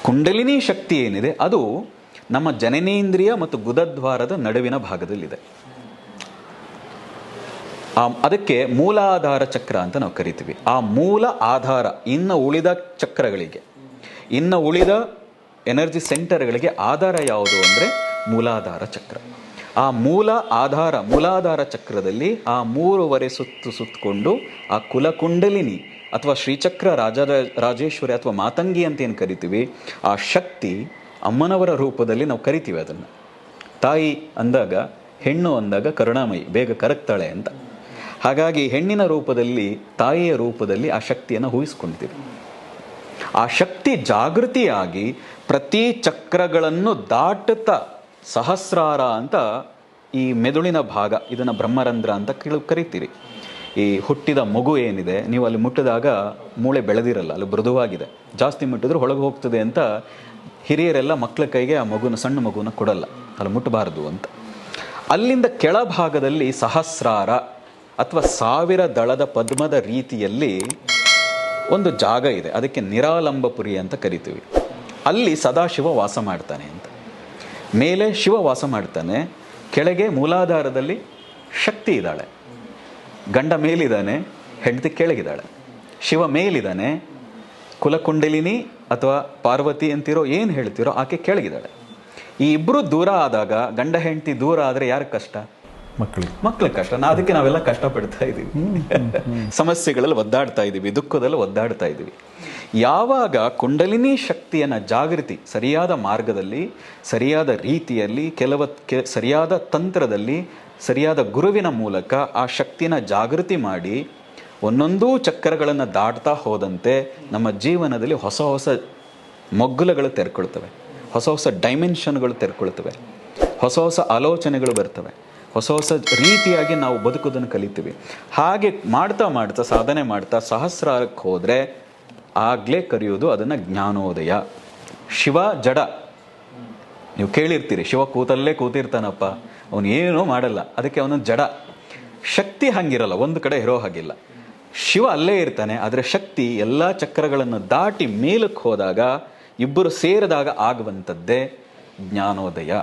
ಕುಂಡಲಿನಿ ಶಕ್ತಿ ಏನಿದೆ ಅದು ನಮ್ಮ ಜನನೇಂದ್ರಿಯ ಮತ್ತು ಗುದದ್ವಾರದ ನಡುವಿನ ಭಾಗದಲ್ಲಿದೆ. ಅದಕ್ಕೆ ಮೂಲಾಧಾರ ಚಕ್ರ ಅಂತ ನಾವು ಕರಿತೀವಿ. ಆ ಮೂಲ ಆಧಾರ ಇನ್ನು ಉಳಿದ ಚಕ್ರಗಳಿಗೆ, ಇನ್ನು ಉಳಿದ ಎನರ್ಜಿ ಸೆಂಟರ್ಗಳಿಗೆ ಆಧಾರ ಯಾವುದು ಅಂದರೆ ಮೂಲಾಧಾರ ಚಕ್ರ. ಆ ಮೂಲಾಧಾರ ಚಕ್ರದಲ್ಲಿ ಆ 3 ಸುತ್ತಕೊಂಡು ಆ ಕುಲಕುಂಡಲಿನಿ ಅಥವಾ ಶ್ರೀಚಕ್ರ ರಾಜೇಶ್ವರಿ ಅಥವಾ ಮಾತಂಗಿ ಅಂತ ಏನು ಕರಿತೀವಿ, ಆ ಶಕ್ತಿ ಅಮ್ಮನವರ ರೂಪದಲ್ಲಿ ನಾವು ಕರಿತೀವಿ ಅದನ್ನು. ತಾಯಿ ಅಂದಾಗ, ಹೆಣ್ಣು ಅಂದಾಗ ಕರುಣಾಮಯಿ, ಬೇಗ ಕರಗ್ತಾಳೆ ಅಂತ. ಹಾಗಾಗಿ ಹೆಣ್ಣಿನ ರೂಪದಲ್ಲಿ, ತಾಯಿಯ ರೂಪದಲ್ಲಿ ಆ ಶಕ್ತಿಯನ್ನು ಊಹಿಸ್ಕೊಳ್ತೀವಿ. ಆ ಶಕ್ತಿ ಜಾಗೃತಿಯಾಗಿ ಪ್ರತಿ ಚಕ್ರಗಳನ್ನು ದಾಟುತ್ತಾ ಸಹಸ್ರಾರ ಅಂತ ಈ ಮೆದುಳಿನ ಭಾಗ, ಇದನ್ನು ಬ್ರಹ್ಮರಂಧ್ರ ಅಂತ ಕರಿತೀರಿ. ಈ ಹುಟ್ಟಿದ ಮಗು ಏನಿದೆ, ನೀವು ಅಲ್ಲಿ ಮುಟ್ಟಿದಾಗ ಮೂಳೆ ಬೆಳೆದಿರಲ್ಲ, ಅಲ್ಲಿ ಮೃದುವಾಗಿದೆ. ಜಾಸ್ತಿ ಮುಟ್ಟಿದ್ರೆ ಒಳಗೆ ಹೋಗ್ತದೆ ಅಂತ ಹಿರಿಯರೆಲ್ಲ ಮಕ್ಕಳ ಕೈಗೆ ಆ ಸಣ್ಣ ಮಗುನ ಕೊಡಲ್ಲ, ಅಲ್ಲಿ ಮುಟ್ಟಬಾರದು ಅಂತ. ಅಲ್ಲಿಂದ ಕೆಳಭಾಗದಲ್ಲಿ ಸಹಸ್ರಾರ ಅಥವಾ 1000 ದಳದ ಪದ್ಮದ ರೀತಿಯಲ್ಲಿ ಒಂದು ಜಾಗ ಇದೆ. ಅದಕ್ಕೆ ನಿರಾಲಂಬಪುರಿ ಅಂತ ಕರಿತೀವಿ. ಅಲ್ಲಿ ಸದಾಶಿವ ವಾಸ ಮಾಡ್ತಾನೆ ಅಂತ. ಮೇಲೆ ಶಿವ ವಾಸ ಮಾಡ್ತಾನೆ, ಕೆಳಗೆ ಮೂಲಾಧಾರದಲ್ಲಿ ಶಕ್ತಿ ಇದ್ದಾಳೆ. ಗಂಡ ಮೇಲಿದ್ದಾನೆ, ಹೆಂಡತಿ ಕೆಳಗಿದ್ದಾಳೆ. ಶಿವ ಮೇಲಿದ್ದಾನೆ, ಕುಲಕುಂಡಲಿನಿ ಅಥವಾ ಪಾರ್ವತಿ ಅಂತಿರೋ ಏನು ಹೇಳ್ತಿರೋ ಆಕೆ ಕೆಳಗಿದ್ದಾಳೆ. ಈ ಇಬ್ಬರು ದೂರ ಆದಾಗ, ಗಂಡ ಹೆಂಡತಿ ದೂರ ಆದರೆ ಯಾರು ಕಷ್ಟ? ಮಕ್ಕಳ ಕಷ್ಟ. ಅದಕ್ಕೆ ನಾವೆಲ್ಲ ಕಷ್ಟಪಡ್ತಾ ಇದ್ದೀವಿ, ಸಮಸ್ಯೆಗಳಲ್ಲಿ ಒದ್ದಾಡ್ತಾ ಇದ್ದೀವಿ, ದುಃಖದಲ್ಲಿ ಒದ್ದಾಡ್ತಾ ಇದ್ದೀವಿ. ಯಾವಾಗ ಕುಂಡಲಿನಿ ಶಕ್ತಿಯನ್ನು ಜಾಗೃತಿ ಸರಿಯಾದ ಮಾರ್ಗದಲ್ಲಿ, ಸರಿಯಾದ ರೀತಿಯಲ್ಲಿ, ಸರಿಯಾದ ತಂತ್ರದಲ್ಲಿ, ಸರಿಯಾದ ಗುರುವಿನ ಮೂಲಕ ಆ ಶಕ್ತಿನ ಜಾಗೃತಿ ಮಾಡಿ ಒಂದೊಂದೂ ಚಕ್ರಗಳನ್ನು ದಾಟ್ತಾ ಹೋದಂತೆ ನಮ್ಮ ಜೀವನದಲ್ಲಿ ಹೊಸ ಹೊಸ ಮಗ್ಗುಲಗಳು ತೆರ್ಕೊಳ್ತವೆ, ಹೊಸ ಹೊಸ ಡೈಮೆನ್ಷನ್ಗಳು ತೆರ್ಕೊಳ್ತವೆ, ಹೊಸ ಹೊಸ ಆಲೋಚನೆಗಳು ಬರ್ತವೆ, ಹೊಸ ಹೊಸ ರೀತಿಯಾಗಿ ನಾವು ಬದುಕೋದನ್ನು ಕಲಿತೀವಿ. ಹಾಗೆ ಮಾಡ್ತಾ ಮಾಡ್ತಾ ಸಾಧನೆ ಮಾಡ್ತಾ ಸಹಸ್ರಕ್ಕೆ ಹೋದರೆ ಆಗಲೇ ಕರೆಯೋದು ಅದನ್ನು ಜ್ಞಾನೋದಯ. ಶಿವ ಜಡ, ನೀವು ಕೇಳಿರ್ತೀರಿ, ಶಿವ ಕೂತಲ್ಲೇ ಕೂತಿರ್ತಾನಪ್ಪ, ಅವನು ಏನೂ ಮಾಡಲ್ಲ, ಅದಕ್ಕೆ ಅವನು ಜಡ. ಶಕ್ತಿ ಹಂಗಿರಲ್ಲ, ಒಂದು ಕಡೆ ಇರೋ ಹಾಗಿಲ್ಲ. ಶಿವ ಅಲ್ಲೇ ಇರ್ತಾನೆ, ಆದರೆ ಶಕ್ತಿ ಎಲ್ಲ ಚಕ್ರಗಳನ್ನು ದಾಟಿ ಮೇಲಕ್ಕೆ ಹೋದಾಗ, ಇಬ್ಬರು ಸೇರಿದಾಗ ಆಗುವಂಥದ್ದೇ ಜ್ಞಾನೋದಯ.